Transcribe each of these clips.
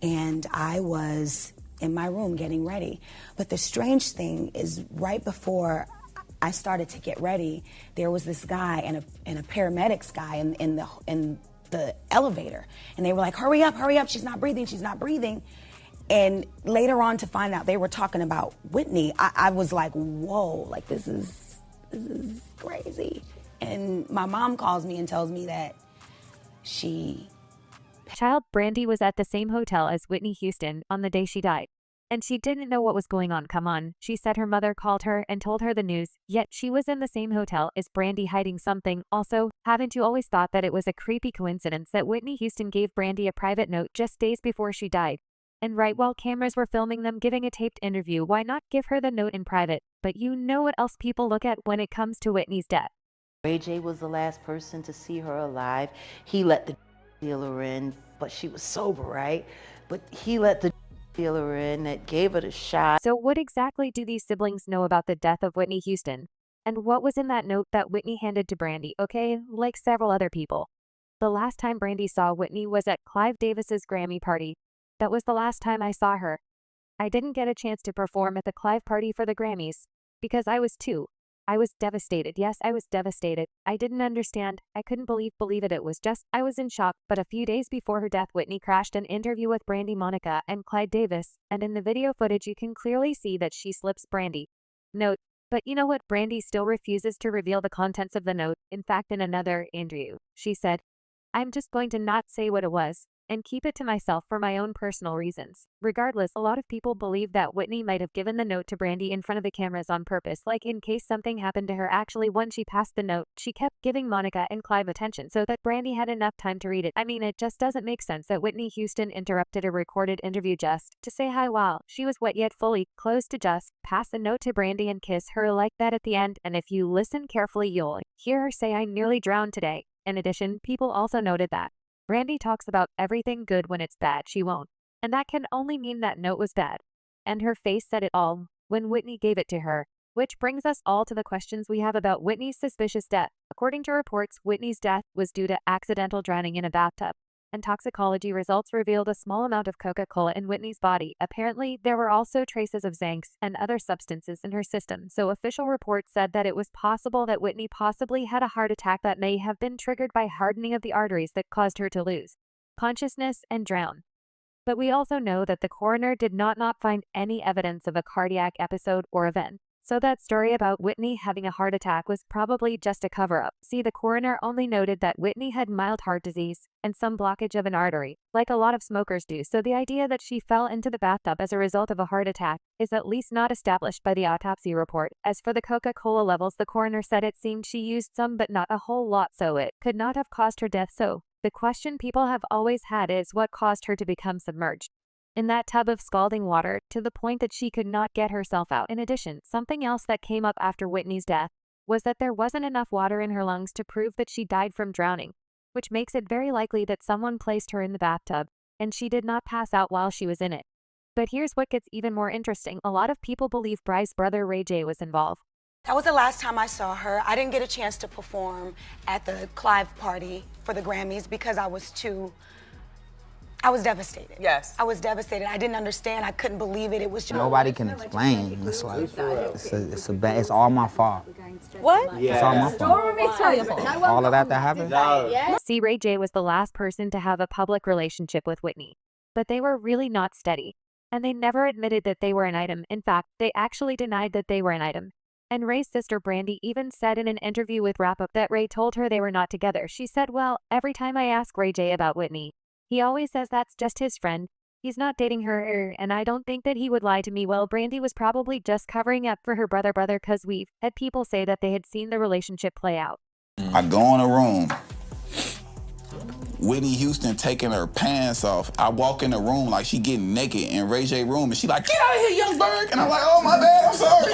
and I was in my room getting ready. But the strange thing is, right before I started to get ready, there was this guy and a paramedics guy in the elevator, and they were like, hurry up, she's not breathing. And later on to find out they were talking about Whitney, I was like, whoa, like this is crazy. And my mom calls me and tells me that Child Brandy was at the same hotel as Whitney Houston on the day she died. And she didn't know what was going on. Come on. She said her mother called her and told her the news, yet she was in the same hotel as Brandy hiding something. Also, haven't you always thought that it was a creepy coincidence that Whitney Houston gave Brandy a private note just days before she died? And right while cameras were filming them giving a taped interview, why not give her the note in private? But you know what else people look at when it comes to Whitney's death. Ray J was the last person to see her alive. He let the dealer in, but she was sober, right? But he let the dealer in that gave her the shot. So what exactly do these siblings know about the death of Whitney Houston? And what was in that note that Whitney handed to Brandy? Okay, like several other people. The last time Brandy saw Whitney was at Clive Davis's Grammy party. That was the last time I saw her. I didn't get a chance to perform at the Clive party for the Grammys because I was 2. I was devastated. Yes, I was devastated. I didn't understand. I couldn't believe it. It was just, I was in shock. But a few days before her death, Whitney crashed an interview with Brandy, Monica, and Clyde Davis. And in the video footage, you can clearly see that she slips Brandy. Note, but you know what? Brandy still refuses to reveal the contents of the note. In fact, in another interview, she said, I'm just going to not say what it was and keep it to myself for my own personal reasons. Regardless, a lot of people believe that Whitney might have given the note to Brandy in front of the cameras on purpose, like in case something happened to her. Actually, when she passed the note, she kept giving Monica and Clive attention so that Brandy had enough time to read it. I mean, it just doesn't make sense that Whitney Houston interrupted a recorded interview just to say hi while she was wet yet fully clothed, to just pass the note to Brandy and kiss her like that at the end. And if you listen carefully, you'll hear her say, I nearly drowned today. In addition, people also noted that Brandy talks about everything good when it's bad, she won't. And that can only mean that note was bad. And her face said it all when Whitney gave it to her. Which brings us all to the questions we have about Whitney's suspicious death. According to reports, Whitney's death was due to accidental drowning in a bathtub. And toxicology results revealed a small amount of Coca-Cola in Whitney's body. Apparently, there were also traces of Xanx and other substances in her system, so official reports said that it was possible that Whitney possibly had a heart attack that may have been triggered by hardening of the arteries that caused her to lose consciousness and drown. But we also know that the coroner did not find any evidence of a cardiac episode or event. So that story about Whitney having a heart attack was probably just a cover-up. See, the coroner only noted that Whitney had mild heart disease and some blockage of an artery, like a lot of smokers do, so the idea that she fell into the bathtub as a result of a heart attack is at least not established by the autopsy report. As for the Coca-Cola levels, the coroner said it seemed she used some but not a whole lot, so it could not have caused her death. So the question people have always had is what caused her to become submerged in that tub of scalding water to the point that she could not get herself out. In addition, something else that came up after Whitney's death was that there wasn't enough water in her lungs to prove that she died from drowning, which makes it very likely that someone placed her in the bathtub and she did not pass out while she was in it. But here's what gets even more interesting. A lot of people believe Bryce's brother Ray J was involved. That was the last time I saw her. I didn't get a chance to perform at the Clive party for the Grammys because I was devastated. Yes. I was devastated. I didn't understand. I couldn't believe it. It was just... Nobody can explain. It's like, it's all my fault. What? Yeah. It's all my fault. All of that happened? No. See, Ray J was the last person to have a public relationship with Whitney. But they were really not steady. And they never admitted that they were an item. In fact, they actually denied that they were an item. And Ray's sister Brandy even said in an interview with Wrap Up that Ray told her they were not together. She said, well, every time I ask Ray J about Whitney, he always says that's just his friend. He's not dating her, and I don't think that he would lie to me. Well, Brandy was probably just covering up for her brother because we've had people say that they had seen the relationship play out. I go in a room, Whitney Houston taking her pants off. I walk in the room like she getting naked in Ray J room, and she like, get out of here, young bird. And I'm like, oh, my bad, I'm sorry.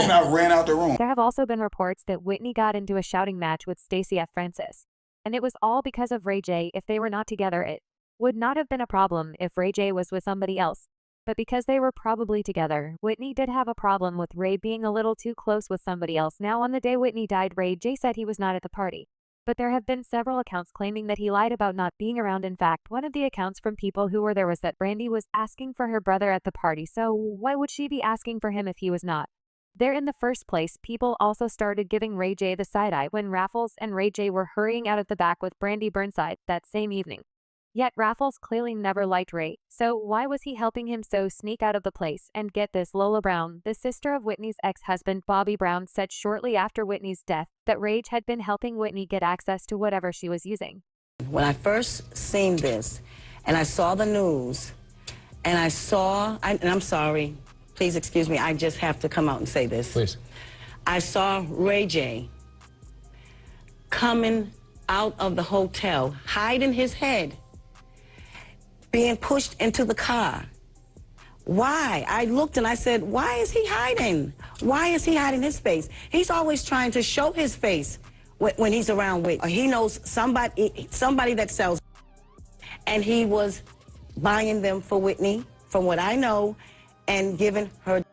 And I ran out the room. There have also been reports that Whitney got into a shouting match with Stacey F. Francis. And it was all because of Ray J. If they were not together, it would not have been a problem if Ray J was with somebody else. But because they were probably together, Whitney did have a problem with Ray being a little too close with somebody else. Now, on the day Whitney died, Ray J said he was not at the party. But there have been several accounts claiming that he lied about not being around. In fact, one of the accounts from people who were there was that Brandy was asking for her brother at the party, so why would she be asking for him if he was not there in the first place? People also started giving Ray J the side-eye when Raffles and Ray J were hurrying out of the back with Brandy Burnside that same evening. Yet Raffles clearly never liked Ray, so why was he helping him sneak out of the place? And get this, Lola Brown, the sister of Whitney's ex-husband Bobby Brown, said shortly after Whitney's death that Rage had been helping Whitney get access to whatever she was using. When I first seen this, and I saw the news, and and I'm sorry, please excuse me, I just have to come out and say this. Please. I saw Ray J coming out of the hotel, hiding his head, being pushed into the car. Why? I looked and I said, why is he hiding? Why is he hiding his face? He's always trying to show his face when he's around Whitney. He knows somebody that sells, and he was buying them for Whitney, from what I know, and giving her.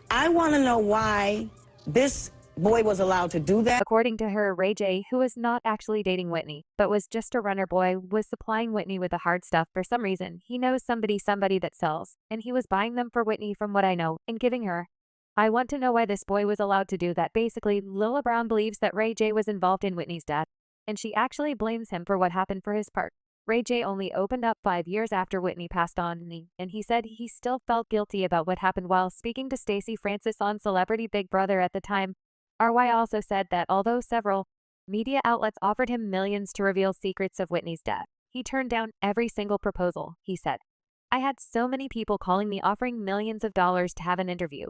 I want to know why this boy was allowed to do that. According to her, Ray J, who was not actually dating Whitney, but was just a runner boy, was supplying Whitney with the hard stuff for some reason. He knows somebody that sells, and he was buying them for Whitney from what I know, and giving her. I want to know why this boy was allowed to do that. Basically, Lola Brown believes that Ray J was involved in Whitney's death, and she actually blames him for what happened for his part. Ray J only opened up 5 years after Whitney passed on, and he said he still felt guilty about what happened while speaking to Stacey Francis on Celebrity Big Brother at the time. RY also said that although several media outlets offered him millions to reveal secrets of Whitney's death, he turned down every single proposal. He said, I had so many people calling me offering millions of dollars to have an interview.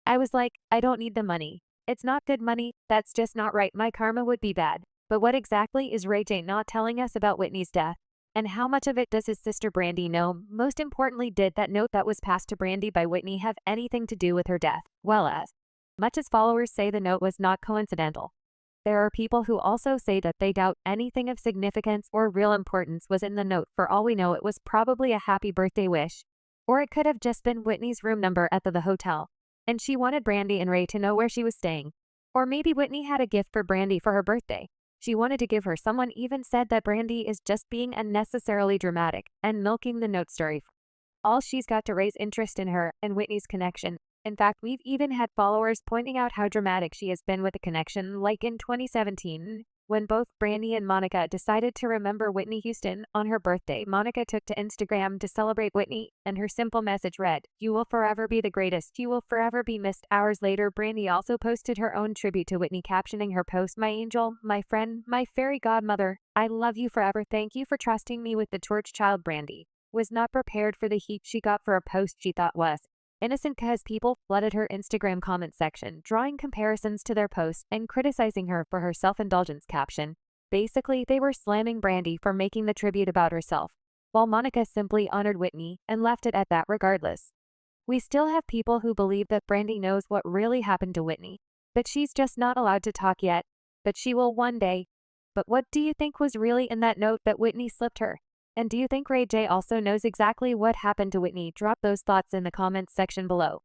I was like, I don't need the money. It's not good money. That's just not right. My karma would be bad. But what exactly is Ray J not telling us about Whitney's death? And how much of it does his sister Brandy know? Most importantly, did that note that was passed to Brandy by Whitney have anything to do with her death? Well, as much as followers say the note was not coincidental, there are people who also say that they doubt anything of significance or real importance was in the note. For all we know, it was probably a happy birthday wish. Or it could have just been Whitney's room number at the hotel, and she wanted Brandy and Ray to know where she was staying. Or maybe Whitney had a gift for Brandy for her birthday she wanted to give her. Someone even said that Brandy is just being unnecessarily dramatic and milking the note story. All she's got to raise interest in her and Whitney's connection. In fact, we've even had followers pointing out how dramatic she has been with the connection, like in 2017, when both Brandy and Monica decided to remember Whitney Houston on her birthday. Monica took to Instagram to celebrate Whitney, and her simple message read, "You will forever be the greatest. You will forever be missed." Hours later, Brandy also posted her own tribute to Whitney, captioning her post, "My angel, my friend, my fairy godmother, I love you forever. Thank you for trusting me with the torch." Child Brandy was not prepared for the heat she got for a post she thought was innocent, because people flooded her Instagram comment section, drawing comparisons to their post and criticizing her for her self-indulgence caption. Basically, they were slamming Brandy for making the tribute about herself, while Monica simply honored Whitney and left it at that regardless. We still have people who believe that Brandy knows what really happened to Whitney, but she's just not allowed to talk yet, but she will one day. But what do you think was really in that note that Whitney slipped her? And do you think Ray J also knows exactly what happened to Whitney? Drop those thoughts in the comments section below.